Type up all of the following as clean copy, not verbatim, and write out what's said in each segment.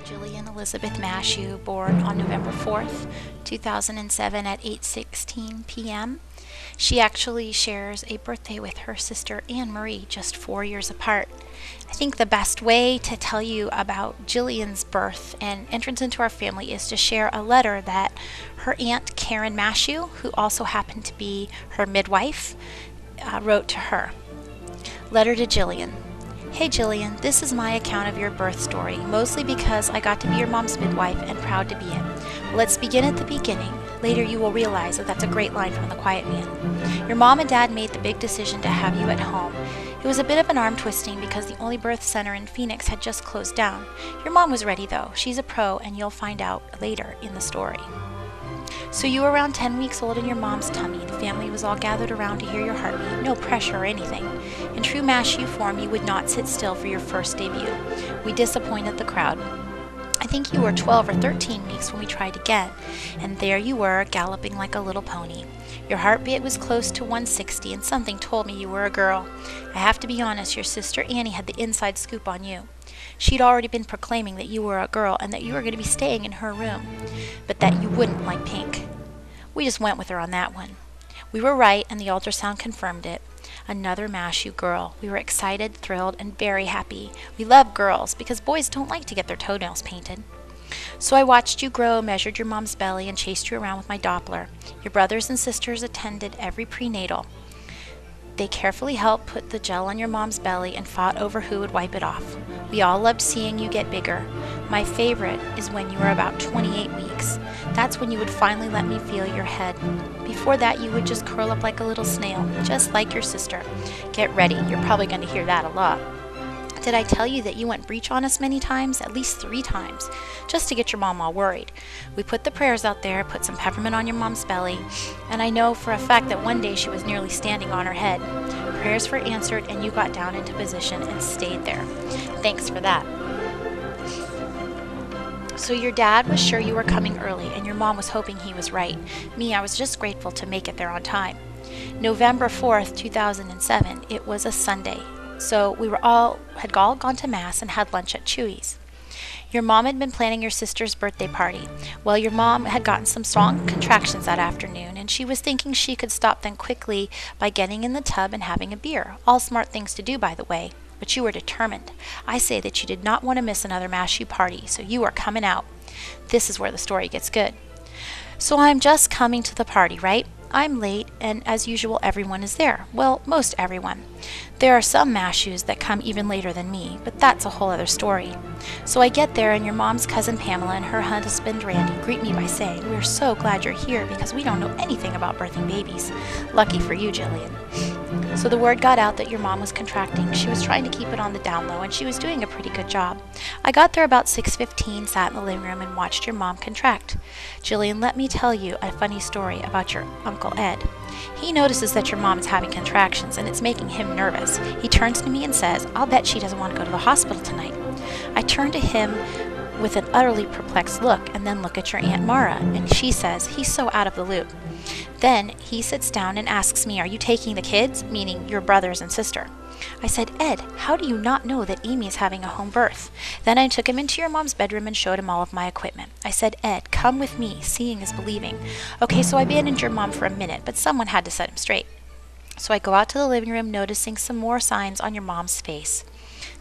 Jillian Elizabeth Mashew, born on November 4th, 2007 at 8:16 p.m. She actually shares a birthday with her sister Anne Marie, just 4 years apart. I think the best way to tell you about Jillian's birth and entrance into our family is to share a letter that her aunt Karen Mashew, who also happened to be her midwife, wrote to her. Letter to Jillian. Hey Jillian, this is my account of your birth story, mostly because I got to be your mom's midwife and proud to be it. Let's begin at the beginning. Later you will realize that that's a great line from The Quiet Man. Your mom and dad made the big decision to have you at home. It was a bit of an arm twisting because the only birth center in Phoenix had just closed down. Your mom was ready though. She's a pro and you'll find out later in the story. So you were around 10 weeks old in your mom's tummy. The family was all gathered around to hear your heartbeat, no pressure or anything. In true Mashew form, you would not sit still for your first debut. We disappointed the crowd. I think you were 12 or 13 weeks when we tried again, and there you were, galloping like a little pony. Your heartbeat was close to 160, and something told me you were a girl. I have to be honest, your sister Annie had the inside scoop on you. She'd already been proclaiming that you were a girl and that you were going to be staying in her room, but that you wouldn't like pink. We just went with her on that one. We were right, and the ultrasound confirmed it. Another Mashew girl. We were excited, thrilled, and very happy. We love girls because boys don't like to get their toenails painted. So I watched you grow, measured your mom's belly, and chased you around with my Doppler. Your brothers and sisters attended every prenatal. They carefully helped put the gel on your mom's belly and fought over who would wipe it off. We all loved seeing you get bigger. My favorite is when you were about 28 weeks. That's when you would finally let me feel your head. Before that, you would just curl up like a little snail, just like your sister. Get ready, you're probably going to hear that a lot. Did I tell you that you went breech on us many times? At least 3 times, just to get your mom all worried. We put the prayers out there, put some peppermint on your mom's belly, and I know for a fact that one day she was nearly standing on her head. Prayers were answered and you got down into position and stayed there. Thanks for that. So your dad was sure you were coming early and your mom was hoping he was right. Me, I was just grateful to make it there on time. November 4th, 2007, it was a Sunday. So we had all gone to Mass and had lunch at Chewy's. Your mom had been planning your sister's birthday party. Well, your mom had gotten some strong contractions that afternoon, and she was thinking she could stop them quickly by getting in the tub and having a beer. All smart things to do, by the way. But you were determined. I say that you did not want to miss another Mashew party, so you are coming out. This is where the story gets good. So I'm just coming to the party, right? I'm late, and as usual, everyone is there. Well, most everyone. There are some Mashews that come even later than me, but that's a whole other story. So I get there, and your mom's cousin Pamela and her husband Randy greet me by saying, "We're so glad you're here because we don't know anything about birthing babies." Lucky for you, Jillian. So the word got out that your mom was contracting. She was trying to keep it on the down low, and she was doing a pretty good job. I got there about 6:15, sat in the living room, and watched your mom contract. Jillian, let me tell you a funny story about your Uncle Ed. He notices that your mom is having contractions, and it's making him nervous. He turns to me and says, "I'll bet she doesn't want to go to the hospital tonight." I turn to him with an utterly perplexed look, and then look at your Aunt Mara, and she says, "He's so out of the loop." Then he sits down and asks me, "Are you taking the kids?" meaning your brothers and sister. I said, "Ed, how do you not know that Amy is having a home birth?" Then I took him into your mom's bedroom and showed him all of my equipment. I said, "Ed, come with me. Seeing is believing." Okay, so I abandoned your mom for a minute, but someone had to set him straight. So I go out to the living room, noticing some more signs on your mom's face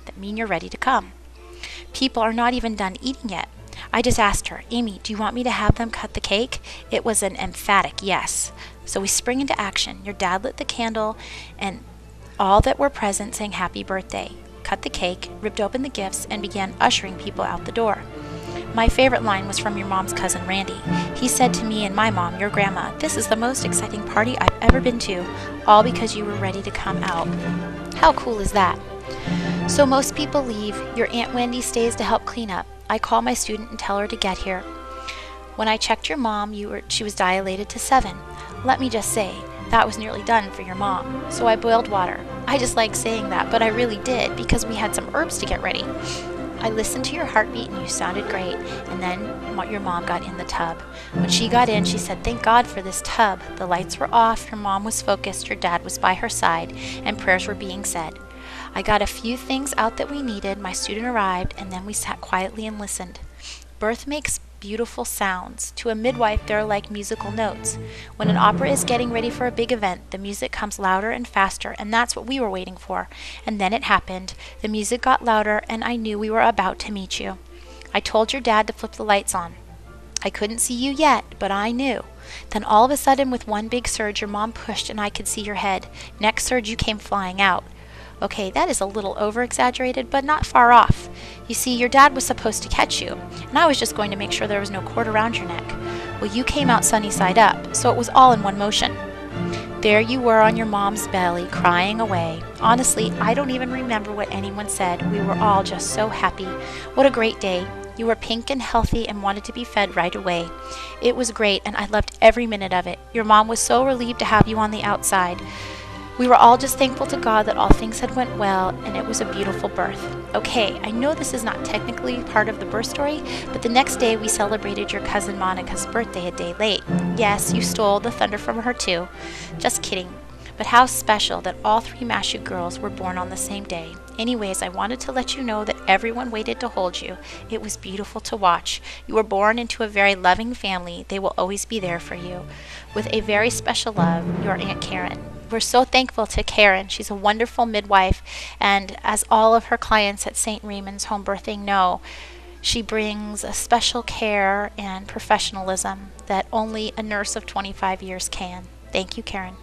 that mean you're ready to come. People are not even done eating yet. I just asked her, "Amy, do you want me to have them cut the cake?" It was an emphatic yes. So we spring into action. Your dad lit the candle, and all that were present sang happy birthday, cut the cake, ripped open the gifts, and began ushering people out the door. My favorite line was from your mom's cousin Randy. He said to me and my mom, your grandma, "This is the most exciting party I've ever been to, all because you were ready to come out." How cool is that? So most people leave. Your Aunt Wendy stays to help clean up. I call my student and tell her to get here. When I checked your mom, she was dilated to 7. Let me just say, that was nearly done for your mom. So I boiled water. I just like saying that, but I really did because we had some herbs to get ready. I listened to your heartbeat and you sounded great, and then your mom got in the tub. When she got in, she said, "Thank God for this tub." The lights were off, your mom was focused, your dad was by her side, and prayers were being said. I got a few things out that we needed, my student arrived, and then we sat quietly and listened. Birth makes beautiful sounds. To a midwife, they're like musical notes. When an opera is getting ready for a big event, the music comes louder and faster, and that's what we were waiting for. And then it happened. The music got louder, and I knew we were about to meet you. I told your dad to flip the lights on. I couldn't see you yet, but I knew. Then all of a sudden, with one big surge, your mom pushed and I could see your head. Next surge, you came flying out. Okay, that is a little over-exaggerated, but not far off. You see, your dad was supposed to catch you, and I was just going to make sure there was no cord around your neck. Well, you came out sunny side up, so it was all in one motion. There you were on your mom's belly, crying away. Honestly, I don't even remember what anyone said. We were all just so happy. What a great day. You were pink and healthy and wanted to be fed right away. It was great, and I loved every minute of it. Your mom was so relieved to have you on the outside. We were all just thankful to God that all things had went well, and it was a beautiful birth. Okay, I know this is not technically part of the birth story, but the next day we celebrated your cousin Monica's birthday a day late. Yes, you stole the thunder from her too. Just kidding. But how special that all three Mashu girls were born on the same day. Anyways, I wanted to let you know that everyone waited to hold you. It was beautiful to watch. You were born into a very loving family. They will always be there for you. With a very special love, your Aunt Karen. We're so thankful to Karen. She's a wonderful midwife, and as all of her clients at St. Raymond's Home Birthing know, she brings a special care and professionalism that only a nurse of 25 years can. Thank you, Karen.